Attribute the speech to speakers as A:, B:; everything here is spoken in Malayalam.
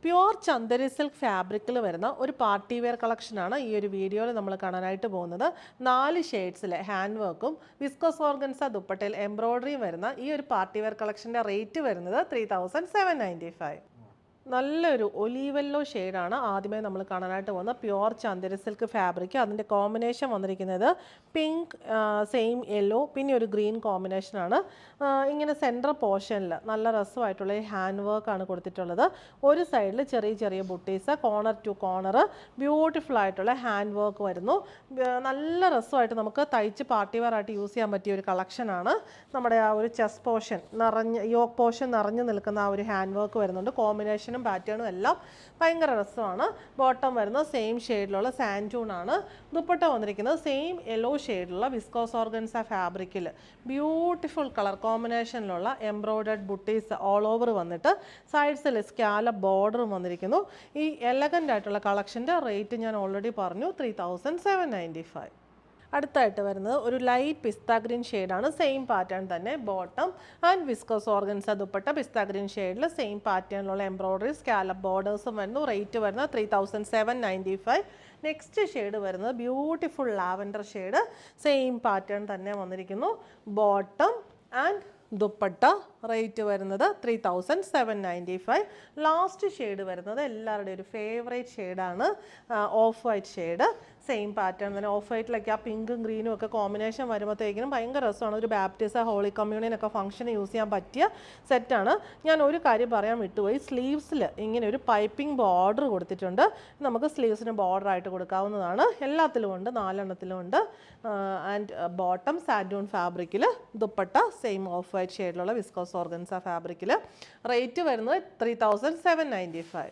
A: പ്യുവർ ചന്ദരി സിൽക്ക് ഫാബ്രിക്കിൽ വരുന്ന ഒരു പാർട്ടി വെയർ കളക്ഷനാണ് ഈ ഒരു വീഡിയോയിൽ നമ്മൾ കാണാനായിട്ട് പോകുന്നത്. 4 ഷെയ്ഡ്സിലെ ഹാൻഡ് വർക്കും വിസ്കോസ് ഓർഗൻസ ദുപ്പട്ടയിൽ എംബ്രോയ്ഡറിയും വരുന്ന ഈ ഒരു പാർട്ടി വെയർ കളക്ഷൻ്റെ റേറ്റ് വരുന്നത് 3795. നല്ലൊരു ഒലീവെല്ലോ ഷെയ്ഡാണ് ആദ്യമേ നമ്മൾ കാണാനായിട്ട് പോകുന്ന പ്യുവർ ചന്ദരി സിൽക്ക് ഫാബ്രിക്. അതിൻ്റെ കോമ്പിനേഷൻ വന്നിരിക്കുന്നത് പിങ്ക്, സെയിം യെല്ലോ, പിന്നെ ഒരു ഗ്രീൻ കോമ്പിനേഷനാണ്. ഇങ്ങനെ സെൻട്രൽ പോർഷനിൽ നല്ല രസമായിട്ടുള്ള ഈ ഹാൻഡ് വർക്കാണ് കൊടുത്തിട്ടുള്ളത്. ഒരു സൈഡിൽ ചെറിയ ചെറിയ butis, corner to corner beautiful ആയിട്ടുള്ള ഹാൻഡ് വർക്ക് വരുന്നു. നല്ല രസമായിട്ട് നമുക്ക് തയ്ച്ച് പാർട്ടി വെയർ ആയിട്ട് യൂസ് ചെയ്യാൻ പറ്റിയ ഒരു കളക്ഷനാണ്. നമ്മുടെ ആ ഒരു ചെസ്റ്റ് പോർഷൻ യോക്ക് പോർഷൻ നിറഞ്ഞു നിൽക്കുന്ന ആ ഒരു ഹാൻഡ് വർക്ക് വരുന്നുണ്ട്. കോമ്പിനേഷൻ പാറ്റേണും എല്ലാം ഭയങ്കര രസമാണ്. ബോട്ടം വരുന്നത് സെയിം ഷെയ്ഡിലുള്ള സാൻഡൂൺ ആണ്. ദുപ്പട്ട വന്നിരിക്കുന്നത് സെയിം യെല്ലോ ഷെയ്ഡിലുള്ള വിസ്കോസ് ഓർഗൻസ ഫാബ്രിക്കിൽ beautiful colour കോമ്പിനേഷനിലുള്ള എംബ്രോയ്ഡർഡ് butis all over വന്നിട്ട് സൈഡ്സിൽ സ്കാലപ്പ് ബോർഡറും വന്നിരിക്കുന്നു. ഈ എലഗൻ്റ് ആയിട്ടുള്ള കളക്ഷൻ്റെ റേറ്റ് ഞാൻ ഓൾറെഡി പറഞ്ഞു, 3795. അടുത്തായിട്ട് വരുന്നത് ഒരു ലൈറ്റ് പിസ്ത ഗ്രീൻ ഷെയ്ഡാണ്. സെയിം പാറ്റേൺ തന്നെ bottom and viscous organza dupatta pista green ഷെയ്ഡിൽ സെയിം പാറ്റേണിലുള്ള എംബ്രോയ്ഡറി സ്കാലപ്പ് ബോർഡേഴ്സും വരുന്നു. റേറ്റ് വരുന്നത് 3795. നെക്സ്റ്റ് ഷെയ്ഡ് വരുന്നത് beautiful lavender shade. Same pattern തന്നെ വന്നിരിക്കുന്നു. ബോട്ടം ആൻഡ് ദുപ്പട്ട റേറ്റ് വരുന്നത് 3795. ലാസ്റ്റ് ഷെയ്ഡ് വരുന്നത് എല്ലാവരുടെയും ഒരു ഫേവറേറ്റ് ഷെയ്ഡാണ്, of white shade. Same pattern തന്നെ ഓഫ് വൈറ്റിലൊക്കെ ആ പിങ്കും ഗ്രീനും ഒക്കെ കോമ്പിനേഷൻ വരുമ്പോഴത്തേക്കിനും ഭയങ്കര രസമാണ്. ഒരു ബാപ്റ്റിസ, ഹോളി കമ്മ്യൂണിയനൊക്കെ ഫംഗ്ഷന് യൂസ് ചെയ്യാൻ പറ്റിയ സെറ്റാണ്. ഞാൻ ഒരു കാര്യം പറയാൻ വിട്ടുപോയി, സ്ലീവ്സിൽ ഇങ്ങനെ ഒരു പൈപ്പിംഗ് ബോർഡർ കൊടുത്തിട്ടുണ്ട്. നമുക്ക് സ്ലീവ്സിന് ബോർഡർ ആയിട്ട് കൊടുക്കാവുന്നതാണ്. എല്ലാത്തിലും ഉണ്ട്, 4 എണ്ണത്തിലും ഉണ്ട്. ആൻഡ് ബോട്ടം സാൻഡൂൺ ഫാബ്രിക്കിൽ, ദുപ്പട്ട സെയിം ഓഫ് വൈറ്റ് ഷെയ്ഡിലുള്ള വിസ്കോസ് ഓർഗൻസ ഫാബ്രിക്കിൽ. റേറ്റ് വരുന്നത് 3795.